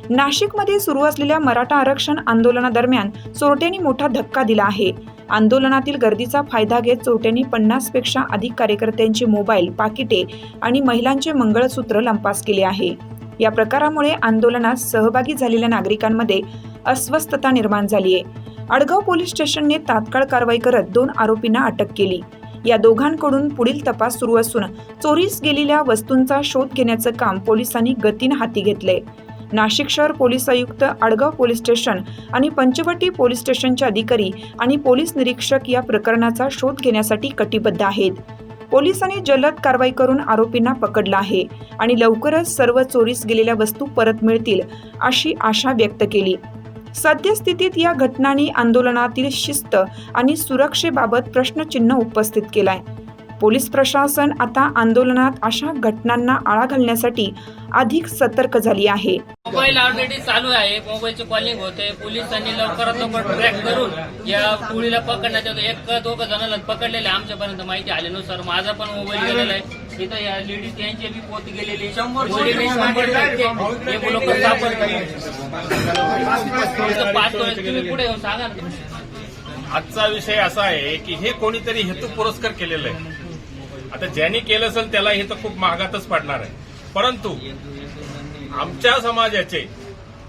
नाशिकमध्ये सुरू असलेल्या मराठा आरक्षण आंदोलनादरम्यान चोरट्यांनी मोठा धक्का दिला आहे। आंदोलनातील गर्दीचा फायदा घेत चोरट्यांनी 50 पेक्षा अधिक कार्यकर्त्यांचे मोबाईल, पाकिटे आणि महिलांचे मंगळसूत्र लंपास केले आहे। या प्रकारामुळे आंदोलनात सहभागी झालेल्या नागरिकांमध्ये अस्वस्थता निर्माण झाली आहे। अडगाव पोलीस स्टेशनने तात्काळ कारवाई करत 2 आरोपींना अटक केली। या दोघांकडून पुढील तपास सुरू असून चोरीस गेलेल्या वस्तूंचा शोध घेण्याचं काम पोलिसांनी गतीने हाती घेतले। नाशिक शहर पोलीस आयुक्त, अडगाव पोलीस स्टेशन आणि पंचवटी पोलीस स्टेशनचे अधिकारी आणि पोलीस निरीक्षक या प्रकरणाचा शोध घेण्यासाठी कटिबद्ध आहेत। पोलिसांनी जलद कारवाई करून आरोपींना पकडलं आहे आणि लवकरच सर्व चोरीस गेलेल्या वस्तू परत मिळतील अशी आशा व्यक्त केली। सद्यस्थितीत या घटनांनी आंदोलनातील शिस्त आणि सुरक्षेबाबत प्रश्नचिन्ह उपस्थित केलाय। पोलीस प्रशासन आता आंदोलनात अशा घटनांना आळा घालण्यासाठी अधिक सतर्क झाली आहे। मोबाईल ऑलरेडी चालू आहे, मोबाईलचे कॉलिंग होते। पोलिसांनी लवकरात लवकर ट्रॅक करून या टोळीला पकडण्यात येतो। 1-2 जणांना पकडलेले आमच्यापर्यंत माहिती आल्यानुसार माझा पण मोबाईल गेलेला आहे। इथं या लेडीज यांची बी पोत गेलेली 100% लोक सापडतात। 5 तुम्ही पुढे येऊन सांगा ना। आजचा विषय असा आहे की हे कोणीतरी हेतू पुरस्कार केलेलं आहे। आता ज्यांनी केलं असेल त्याला हे तर खूप महागातच पडणार आहे, परंतु आमच्या समाजाचे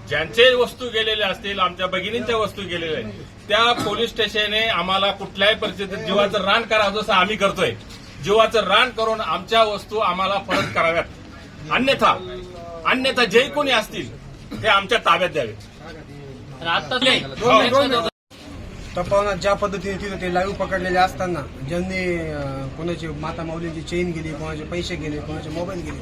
ज्यांचे वस्तू गेलेले असतील, आमच्या भगिनींच्या वस्तू गेलेल्या आहेत, त्या पोलीस स्टेशनने आम्हाला कुठल्याही परिस्थितीत जीवाचं रान करा, जसं आम्ही करतोय। जीवाचं रान करून आमच्या वस्तू आम्हाला परत कराव्यात, अन्यथा जे कोणी असतील ते आमच्या ताब्यात द्यावे। आता तपावण्यात ज्या पद्धतीने तिथे ते लाईव्ह पकडलेले असताना ज्यांनी कोणाचे माता माऊलींची चेन गेली, कोणाचे पैसे गेले, कोणाचे मोबाईल गेले,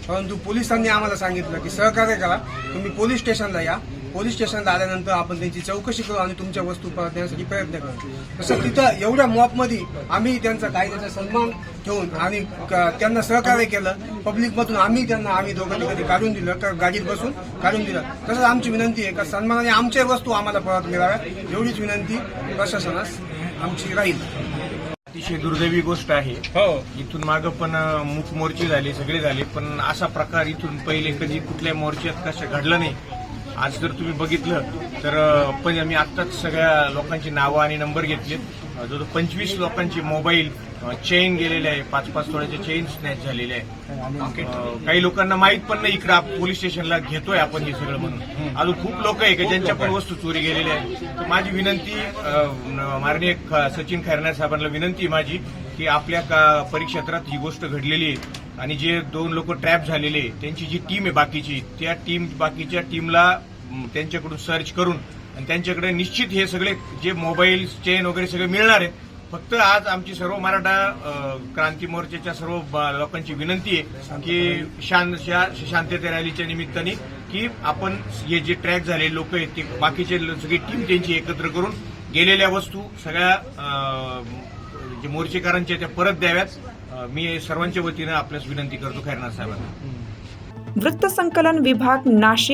परंतु पोलिसांनी आम्हाला सांगितलं की सहकार्य करा, तुम्ही पोलीस स्टेशनला या। पोलीस स्टेशनला आल्यानंतर आपण त्यांची चौकशी करू आणि तुमच्या वस्तू परत देण्यासाठी प्रयत्न करू। तसं तिथं एवढ्या मॉपमध्ये आम्ही त्यांचा कायद्याचा सन्मान ठेवून आणि त्यांना सहकार्य केलं। पब्लिकमधून आम्ही दोघांनी कधी काढून दिलं तर गाडीत बसून काढून दिलं। तसंच आमची विनंती आहे का सन्मानाने आमच्या वस्तू आम्हाला परत मिळाव्या, एवढीच विनंती प्रशासनास आमची राहील। अतिशय दुर्दैवी गोष्ट आहे। इथून मागं पण मूक मोर्चे झाले, सगळे झाले, पण असा प्रकार इथून पहिले कधी कुठल्या मोर्चात कसं घडलं नाही। आज जर तुम्ही बघितलं तर पण आम्ही आत्ताच सगळ्या लोकांची नावं आणि नंबर घेतले। जवळजवळ 25 लोकांचे मोबाईल, चेन गेलेले आहे, 5-5 तोळ्याचे चेन स्नॅच झालेले आहे। काही लोकांना माहित पण नाही इकडं पोलीस स्टेशनला घेतोय आपण हे सगळं म्हणून। अजून खूप लोक आहे की ज्यांच्या पण वस्तू चोरी गेलेल्या आहेत। तर माझी विनंती, माननीय सचिन खैरनार साहेबांना विनंती माझी की आपल्या परिक्षेत्रात ही गोष्ट घडलेली आहे आणि जे 2 लोक ट्रॅप झालेले त्यांची जी टीम आहे बाकीची, त्या बाकीच्या टीमला त्यांच्याकडून सर्च करून आणि त्यांच्याकडे निश्चित हे सगळे जे मोबाईल, चेन वगैरे सगळे मिळणार आहे। फक्त आज आमची सर्व मराठा क्रांती मोर्चाच्या सर्व लोकांची विनंती आहे की शांतता रॅलीच्या निमित्ताने की आपण हे जे ट्रॅक झालेले लोक आहेत ते बाकीचे सगळी टीम त्यांची एकत्र करून गेलेल्या वस्तू सगळ्या जे मोर्चेकरांच्या त्या परत द्याव्यात। मी सर्वांच्या वतीनं आपल्यास विनंती करतो खैरनार साहेबांना। वृत्त संकलन विभाग, नाशिक।